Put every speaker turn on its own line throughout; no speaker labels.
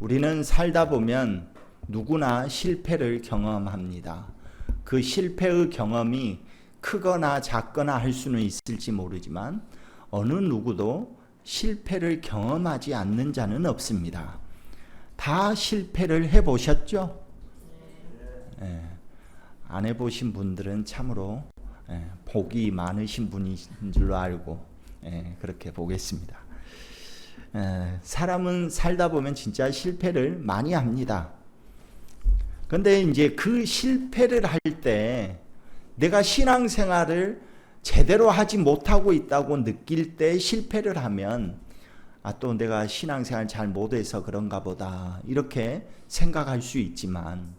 우리는 살다 보면 누구나 실패를 경험합니다. 그 실패의 경험이 크거나 작거나 할 수는 있을지 모르지만 어느 누구도 실패를 경험하지 않는 자는 없습니다. 다 실패를 해보셨죠? 안 해보신 분들은 참으로 복이 많으신 분인 줄로 알고 그렇게 보겠습니다. 사람은 살다 보면 진짜 실패를 많이 합니다. 그런데 이제 그 실패를 할 때 내가 신앙생활을 제대로 하지 못하고 있다고 느낄 때 실패를 하면 또 내가 신앙생활 잘 못해서 그런가 보다 이렇게 생각할 수 있지만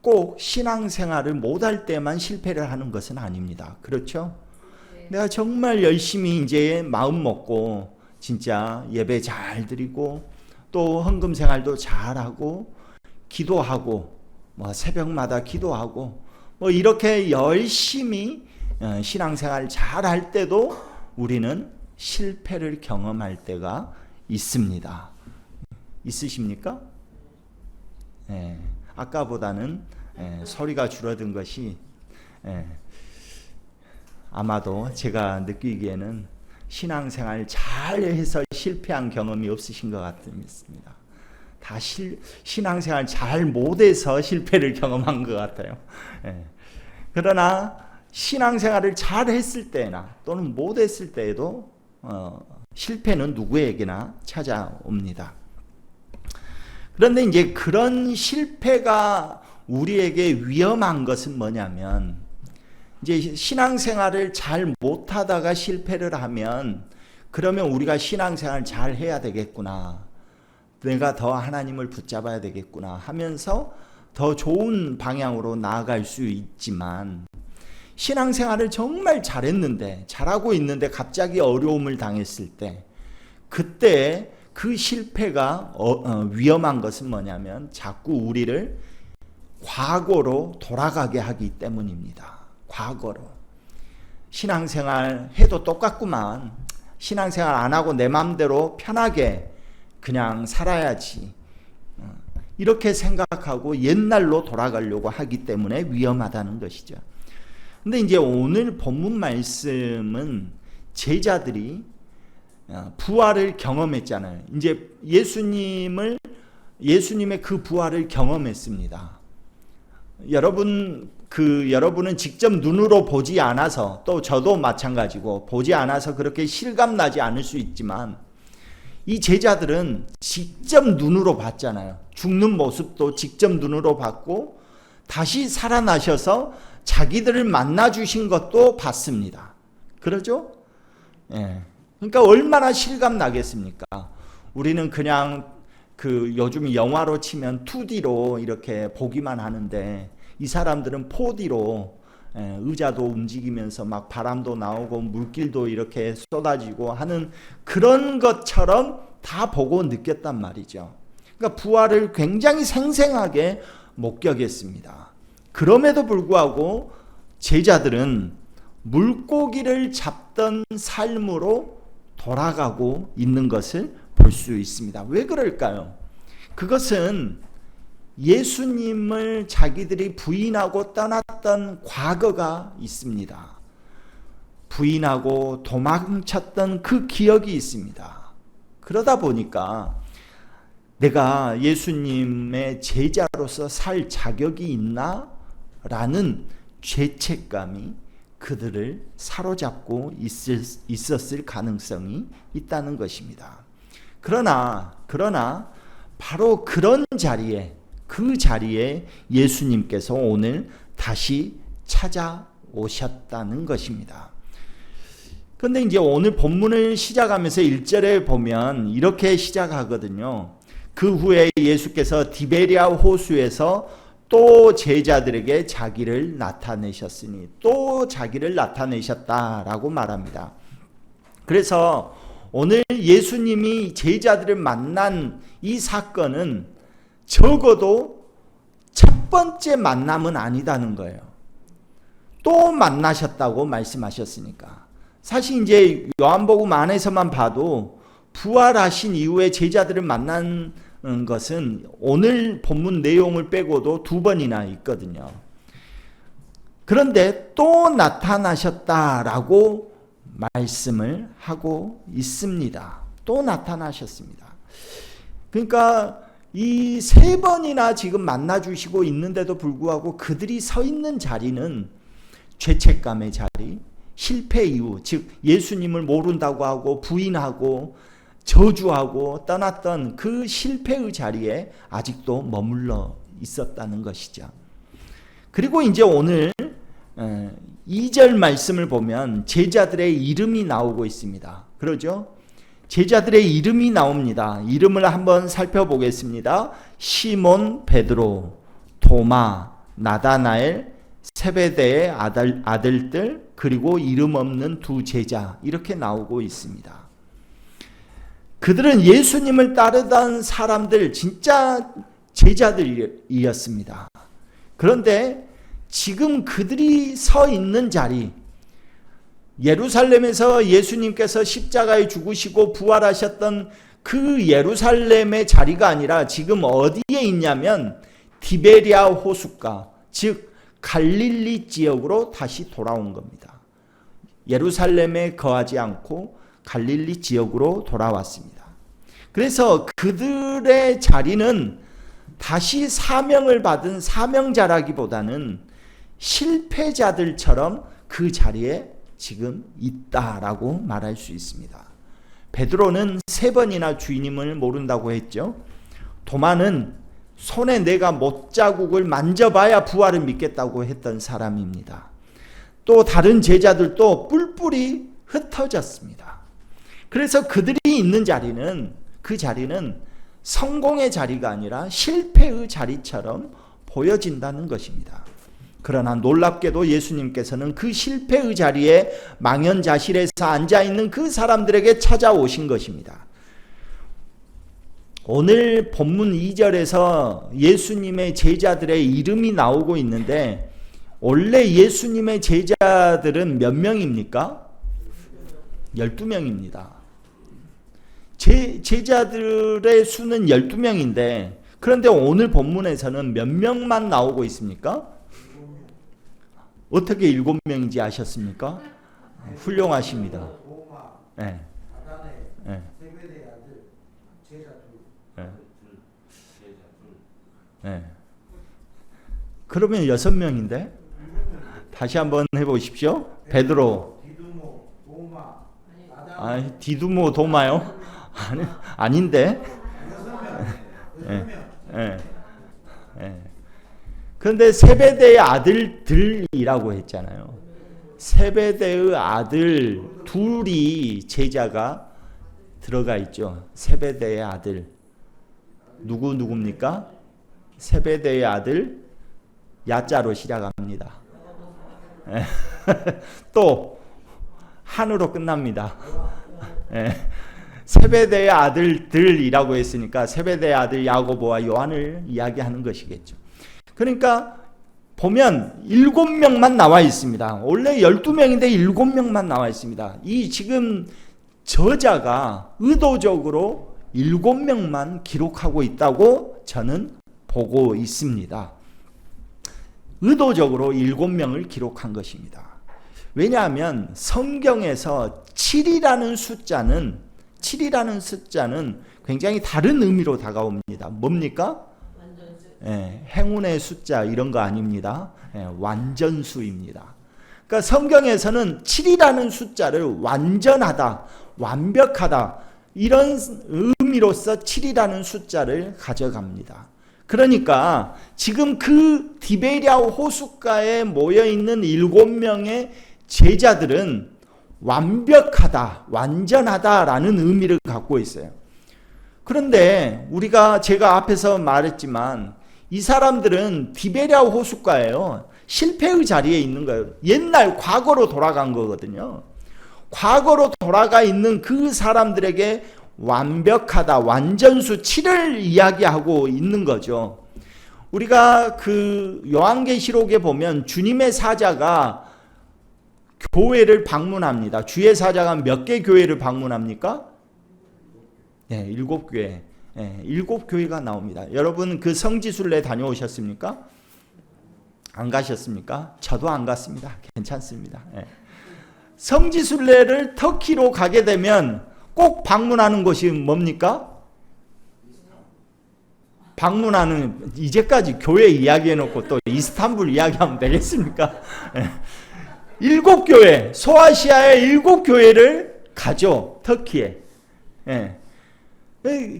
꼭 신앙생활을 못할 때만 실패를 하는 것은 아닙니다. 그렇죠? 내가 정말 열심히 이제 마음 먹고 진짜 예배 잘 드리고 또 헌금 생활도 잘하고 기도하고 새벽마다 기도하고 이렇게 열심히 신앙생활 잘할 때도 우리는 실패를 경험할 때가 있습니다. 있으십니까? 아까보다는 소리가 줄어든 것이 아마도 제가 느끼기에는 신앙생활 잘해서 실패한 경험이 없으신 것 같습니다. 다 신앙생활 잘 못해서 실패를 경험한 것 같아요. 그러나 신앙생활을 잘했을 때나 또는 못했을 때에도 실패는 누구에게나 찾아옵니다. 그런데 이제 그런 실패가 우리에게 위험한 것은 뭐냐면 이제 신앙생활을 잘 못하다가 실패를 하면 그러면 우리가 신앙생활 잘 해야 되겠구나. 내가 더 하나님을 붙잡아야 되겠구나 하면서 더 좋은 방향으로 나아갈 수 있지만 신앙생활을 정말 잘했는데 잘하고 있는데 갑자기 어려움을 당했을 때 그때 그 실패가 위험한 것은 뭐냐면 자꾸 우리를 과거로 돌아가게 하기 때문입니다. 과거로. 신앙생활 해도 똑같구만. 신앙생활 안 하고 내 마음대로 편하게 그냥 살아야지. 이렇게 생각하고 옛날로 돌아가려고 하기 때문에 위험하다는 것이죠. 근데 이제 오늘 본문 말씀은 제자들이 부활을 경험했잖아요. 이제 예수님의 그 부활을 경험했습니다. 여러분은 직접 눈으로 보지 않아서 또 저도 마찬가지고 보지 않아서 그렇게 실감나지 않을 수 있지만 이 제자들은 직접 눈으로 봤잖아요. 죽는 모습도 직접 눈으로 봤고 다시 살아나셔서 자기들을 만나 주신 것도 봤습니다. 그러죠? 그러니까 얼마나 실감 나겠습니까? 우리는 그냥 요즘 영화로 치면 2D로 이렇게 보기만 하는데 이 사람들은 4D로 의자도 움직이면서 막 바람도 나오고 물길도 이렇게 쏟아지고 하는 그런 것처럼 다 보고 느꼈단 말이죠. 그러니까 부활을 굉장히 생생하게 목격했습니다. 그럼에도 불구하고 제자들은 물고기를 잡던 삶으로 돌아가고 있는 것을 볼 수 있습니다. 왜 그럴까요? 그것은 예수님을 자기들이 부인하고 떠났던 과거가 있습니다. 부인하고 도망쳤던 그 기억이 있습니다. 그러다 보니까 내가 예수님의 제자로서 살 자격이 있나? 라는 죄책감이 그들을 사로잡고 있었을 가능성이 있다는 것입니다. 그러나 바로 그런 자리에 그 자리에 예수님께서 오늘 다시 찾아오셨다는 것입니다. 그런데 이제 오늘 본문을 시작하면서 1절에 보면 이렇게 시작하거든요. 그 후에 예수께서 디베리아 호수에서 또 제자들에게 자기를 나타내셨으니 또 자기를 나타내셨다라고 말합니다. 그래서 오늘 예수님이 제자들을 만난 이 사건은 적어도 첫 번째 만남은 아니다는 거예요. 또 만나셨다고 말씀하셨으니까. 사실 이제 요한복음 안에서만 봐도 부활하신 이후에 제자들을 만난 것은 오늘 본문 내용을 빼고도 2번이나 있거든요. 그런데 또 나타나셨다라고 말씀을 하고 있습니다. 또 나타나셨습니다. 그러니까 이 3번이나 지금 만나주시고 있는데도 불구하고 그들이 서 있는 자리는 죄책감의 자리, 실패 이후, 즉 예수님을 모른다고 하고 부인하고 저주하고 떠났던 그 실패의 자리에 아직도 머물러 있었다는 것이죠. 그리고 이제 오늘 2절 말씀을 보면 제자들의 이름이 나오고 있습니다. 그러죠? 제자들의 이름이 나옵니다. 이름을 한번 살펴보겠습니다. 시몬 베드로, 도마, 나다나엘, 세베대의 아들들, 그리고 이름 없는 2 제자, 이렇게 나오고 있습니다. 그들은 예수님을 따르던 사람들, 진짜 제자들이었습니다. 그런데 지금 그들이 서 있는 자리, 예루살렘에서 예수님께서 십자가에 죽으시고 부활하셨던 그 예루살렘의 자리가 아니라 지금 어디에 있냐면 디베리아 호숫가, 즉 갈릴리 지역으로 다시 돌아온 겁니다. 예루살렘에 거하지 않고 갈릴리 지역으로 돌아왔습니다. 그래서 그들의 자리는 다시 사명을 받은 사명자라기보다는 실패자들처럼 그 자리에 지금 있다라고 말할 수 있습니다. 베드로는 3번이나 주님을 모른다고 했죠. 도마는 손에 내가 못자국을 만져봐야 부활을 믿겠다고 했던 사람입니다. 또 다른 제자들도 뿔뿔이 흩어졌습니다. 그래서 그들이 있는 자리는, 그 자리는 성공의 자리가 아니라 실패의 자리처럼 보여진다는 것입니다. 그러나 놀랍게도 예수님께서는 그 실패의 자리에 망연자실해서 앉아있는 그 사람들에게 찾아오신 것입니다. 오늘 본문 2절에서 예수님의 제자들의 이름이 나오고 있는데 원래 예수님의 제자들은 몇 명입니까? 12명입니다. 제자들의 수는 12명인데 그런데 오늘 본문에서는 몇 명만 나오고 있습니까? 어떻게 7명인지 아셨습니까? 훌륭하십니다. 네. 네. 네. 그러면 6명인데? 다시 한번 해보십시오. 베드로, 디두모, 도마요? 아닌데? 그런데 세베대의 아들들이라고 했잖아요. 세베대의 아들 둘이 제자가 들어가 있죠. 세베대의 아들. 누굽니까? 세베대의 아들 야자로 시작합니다. 또 한으로 끝납니다. 세베대의 아들들이라고 했으니까 세베대의 아들 야고보와 요한을 이야기하는 것이겠죠. 그러니까 보면 7명만 나와 있습니다. 원래 12명인데 7명만 나와 있습니다. 이 지금 저자가 의도적으로 7명만 기록하고 있다고 저는 보고 있습니다. 의도적으로 7명을 기록한 것입니다. 왜냐하면 성경에서 7이라는 숫자는 굉장히 다른 의미로 다가옵니다. 뭡니까? 행운의 숫자 이런 거 아닙니다. 완전수입니다. 그러니까 성경에서는 7이라는 숫자를 완전하다, 완벽하다 이런 의미로서 7이라는 숫자를 가져갑니다. 그러니까 지금 그 디베리아 호숫가에 모여있는 7명의 제자들은 완벽하다, 완전하다라는 의미를 갖고 있어요. 그런데 제가 앞에서 말했지만 이 사람들은 디베리아 호숫가예요. 실패의 자리에 있는 거예요. 옛날 과거로 돌아간 거거든요. 과거로 돌아가 있는 그 사람들에게 완벽하다, 완전수 7을 이야기하고 있는 거죠. 우리가 그 요한계시록에 보면 주님의 사자가 교회를 방문합니다. 주의 사자가 몇 개 교회를 방문합니까? 7교회. 일곱 교회가 나옵니다. 여러분 그 성지순례 다녀오셨습니까? 안 가셨습니까? 저도 안 갔습니다. 괜찮습니다. 성지순례를 터키로 가게 되면 꼭 방문하는 곳이 뭡니까? 방문하는, 이제까지 교회 이야기해놓고 또 이스탄불 이야기하면 되겠습니까? 일곱 교회, 소아시아의 일곱 교회를 가죠. 터키에.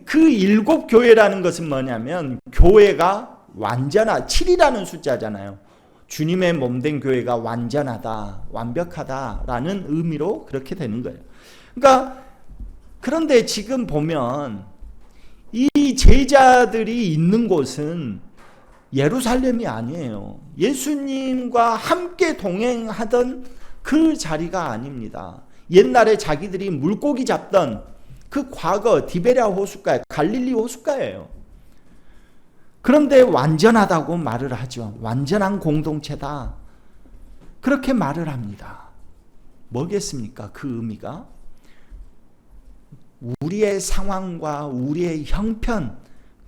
그 일곱 교회라는 것은 뭐냐면 교회가 완전한, 7이라는 숫자잖아요. 주님의 몸된 교회가 완전하다, 완벽하다라는 의미로 그렇게 되는 거예요. 그러니까 그런데 지금 보면 이 제자들이 있는 곳은 예루살렘이 아니에요. 예수님과 함께 동행하던 그 자리가 아닙니다. 옛날에 자기들이 물고기 잡던 그 과거 디베랴 호숫가, 갈릴리 호숫가예요. 그런데 완전하다고 말을 하죠. 완전한 공동체다. 그렇게 말을 합니다. 뭐겠습니까? 그 의미가? 우리의 상황과 우리의 형편,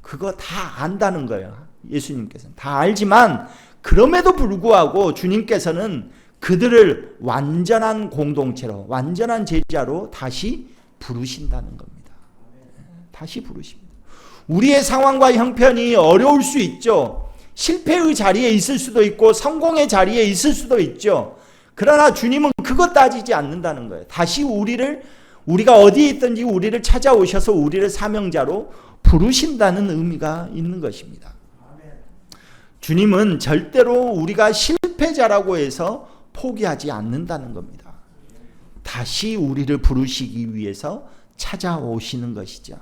그거 다 안다는 거예요. 예수님께서는 다 알지만 그럼에도 불구하고 주님께서는 그들을 완전한 공동체로, 완전한 제자로 다시 부르신다는 겁니다. 다시 부르십니다. 우리의 상황과 형편이 어려울 수 있죠. 실패의 자리에 있을 수도 있고 성공의 자리에 있을 수도 있죠. 그러나 주님은 그것 따지지 않는다는 거예요. 다시 우리가 어디에 있든지 우리를 찾아오셔서 우리를 사명자로 부르신다는 의미가 있는 것입니다. 주님은 절대로 우리가 실패자라고 해서 포기하지 않는다는 겁니다. 다시 우리를 부르시기 위해서 찾아오시는 것이죠.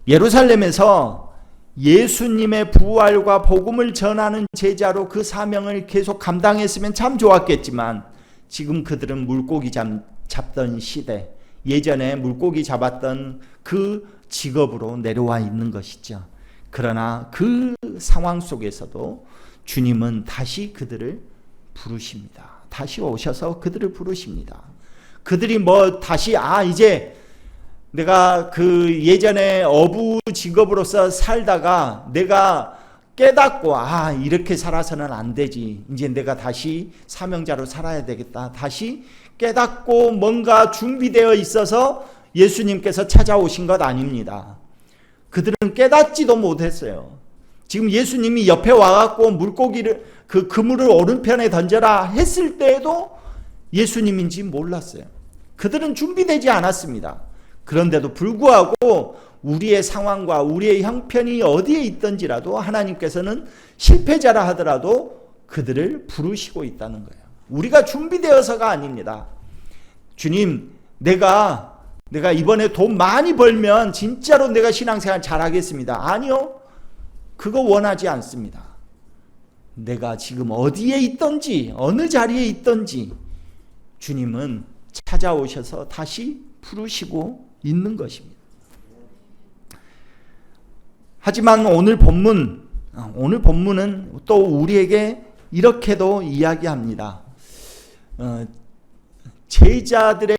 예루살렘에서 예수님의 부활과 복음을 전하는 제자로 그 사명을 계속 감당했으면 참 좋았겠지만 지금 그들은 물고기 잡던 시대, 예전에 물고기 잡았던 그 직업으로 내려와 있는 것이죠. 그러나 그 상황 속에서도 주님은 다시 그들을 부르십니다. 다시 오셔서 그들을 부르십니다. 그들이 다시 이제 내가 그 예전에 어부 직업으로서 살다가 내가 깨닫고 이렇게 살아서는 안 되지. 이제 내가 다시 사명자로 살아야 되겠다. 다시 깨닫고 뭔가 준비되어 있어서 예수님께서 찾아오신 것 아닙니다. 그들은 깨닫지도 못했어요. 지금 예수님이 옆에 와갖고 물고기를, 그 그물을 오른편에 던져라 했을 때에도 예수님인지 몰랐어요. 그들은 준비되지 않았습니다. 그런데도 불구하고 우리의 상황과 우리의 형편이 어디에 있든지라도 하나님께서는 실패자라 하더라도 그들을 부르시고 있다는 거예요. 우리가 준비되어서가 아닙니다. 주님, 내가 이번에 돈 많이 벌면 진짜로 내가 신앙생활 잘하겠습니다. 아니요. 그거 원하지 않습니다. 내가 지금 어디에 있든지 어느 자리에 있든지 주님은 찾아오셔서 다시 부르시고 있는 것입니다. 하지만 오늘 본문은 또 우리에게 이렇게도 이야기합니다. 제자들의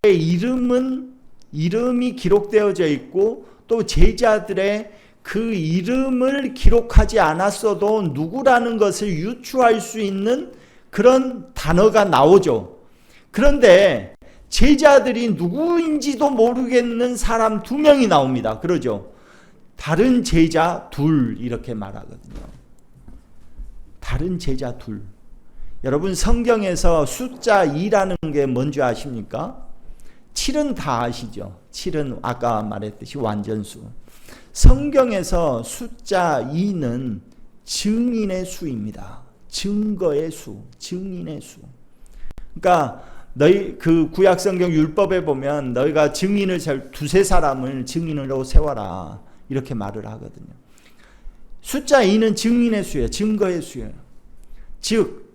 이름이 기록되어져 있고 또 제자들의 그 이름을 기록하지 않았어도 누구라는 것을 유추할 수 있는 그런 단어가 나오죠. 그런데 제자들이 누구인지도 모르겠는 사람 2명이 나옵니다. 그러죠. 다른 제자 둘 이렇게 말하거든요. 다른 제자 둘. 여러분 성경에서 숫자 2라는 게 뭔지 아십니까? 7은 다 아시죠? 7은 아까 말했듯이 완전수. 성경에서 숫자 2는 증인의 수입니다. 증거의 수, 증인의 수. 그러니까 너희 그 구약 성경 율법에 보면 너희가 증인을 2-3사람을 증인으로 세워라 이렇게 말을 하거든요. 숫자 2는 증인의 수예요. 증거의 수예요. 즉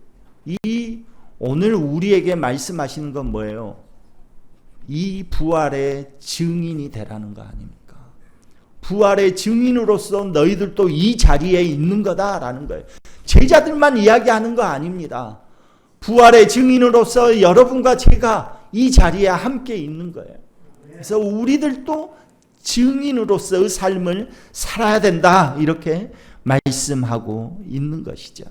이 오늘 우리에게 말씀하시는 건 뭐예요? 이 부활의 증인이 되라는 거 아닙니까? 부활의 증인으로서 너희들도 이 자리에 있는 거다라는 거예요. 제자들만 이야기하는 거 아닙니다. 부활의 증인으로서 여러분과 제가 이 자리에 함께 있는 거예요. 그래서 우리들도 증인으로서의 삶을 살아야 된다. 이렇게 말씀하고 있는 것이죠.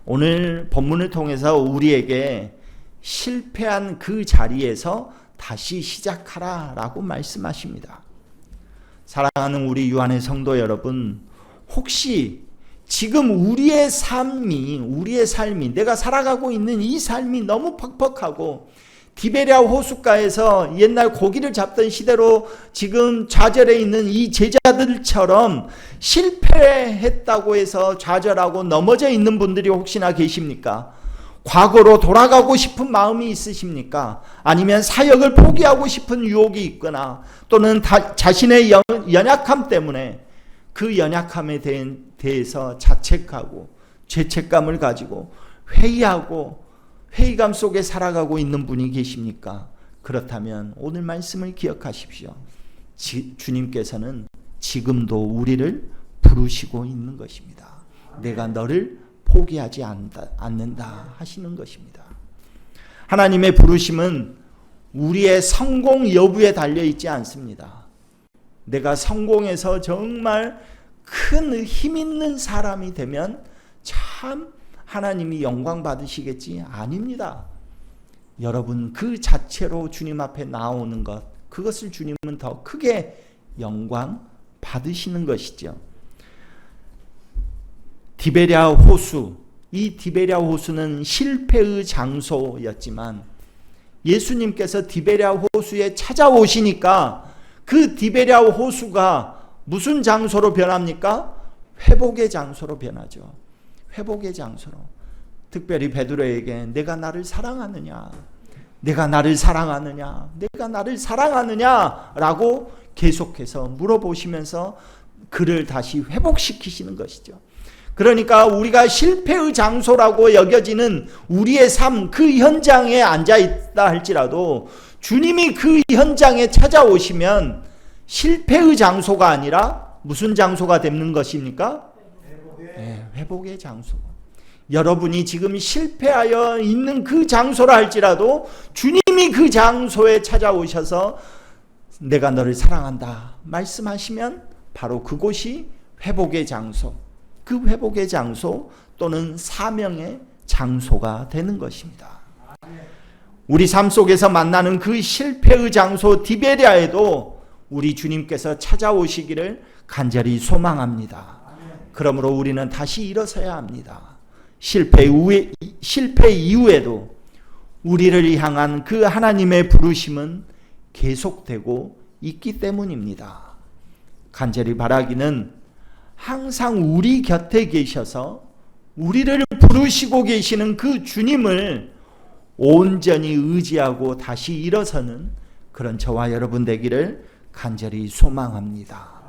오늘 본문을 통해서 우리에게 실패한 그 자리에서 다시 시작하라 라고 말씀하십니다. 사랑하는 우리 유한의 성도 여러분, 혹시 지금 우리의 삶이 내가 살아가고 있는 이 삶이 너무 퍽퍽하고 디베랴 호숫가에서 옛날 고기를 잡던 시대로 지금 좌절해 있는 이 제자들처럼 실패했다고 해서 좌절하고 넘어져 있는 분들이 혹시나 계십니까? 과거로 돌아가고 싶은 마음이 있으십니까? 아니면 사역을 포기하고 싶은 유혹이 있거나 또는 자신의 연약함 때문에 그 연약함에 대해서 자책하고 죄책감을 가지고 회의하고 회의감 속에 살아가고 있는 분이 계십니까? 그렇다면 오늘 말씀을 기억하십시오. 주님께서는 지금도 우리를 부르시고 있는 것입니다. 내가 너를 포기하지 않는다 하시는 것입니다. 하나님의 부르심은 우리의 성공 여부에 달려있지 않습니다. 내가 성공해서 정말 큰 힘 있는 사람이 되면 참 하나님이 영광 받으시겠지? 아닙니다. 여러분 그 자체로 주님 앞에 나오는 것, 그것을 주님은 더 크게 영광 받으시는 것이죠. 디베랴 호수, 이 디베랴 호수는 실패의 장소였지만 예수님께서 디베랴 호수에 찾아오시니까 그 디베랴 호수가 무슨 장소로 변합니까? 회복의 장소로 변하죠. 회복의 장소로. 특별히 베드로에게 내가 나를 사랑하느냐? 내가 나를 사랑하느냐? 내가 나를 사랑하느냐? 라고 계속해서 물어보시면서 그를 다시 회복시키시는 것이죠. 그러니까 우리가 실패의 장소라고 여겨지는 우리의 삶, 그 현장에 앉아있다 할지라도 주님이 그 현장에 찾아오시면 실패의 장소가 아니라 무슨 장소가 되는 것입니까? 네, 회복의 장소. 여러분이 지금 실패하여 있는 그 장소라 할지라도 주님이 그 장소에 찾아오셔서 내가 너를 사랑한다 말씀하시면 바로 그곳이 회복의 장소, 그 회복의 장소 또는 사명의 장소가 되는 것입니다. 우리 삶 속에서 만나는 그 실패의 장소 디베랴에도 우리 주님께서 찾아오시기를 간절히 소망합니다. 그러므로 우리는 다시 일어서야 합니다. 실패 이후에도 우리를 향한 그 하나님의 부르심은 계속되고 있기 때문입니다. 간절히 바라기는 항상 우리 곁에 계셔서 우리를 부르시고 계시는 그 주님을 온전히 의지하고 다시 일어서는 그런 저와 여러분 되기를 간절히 소망합니다.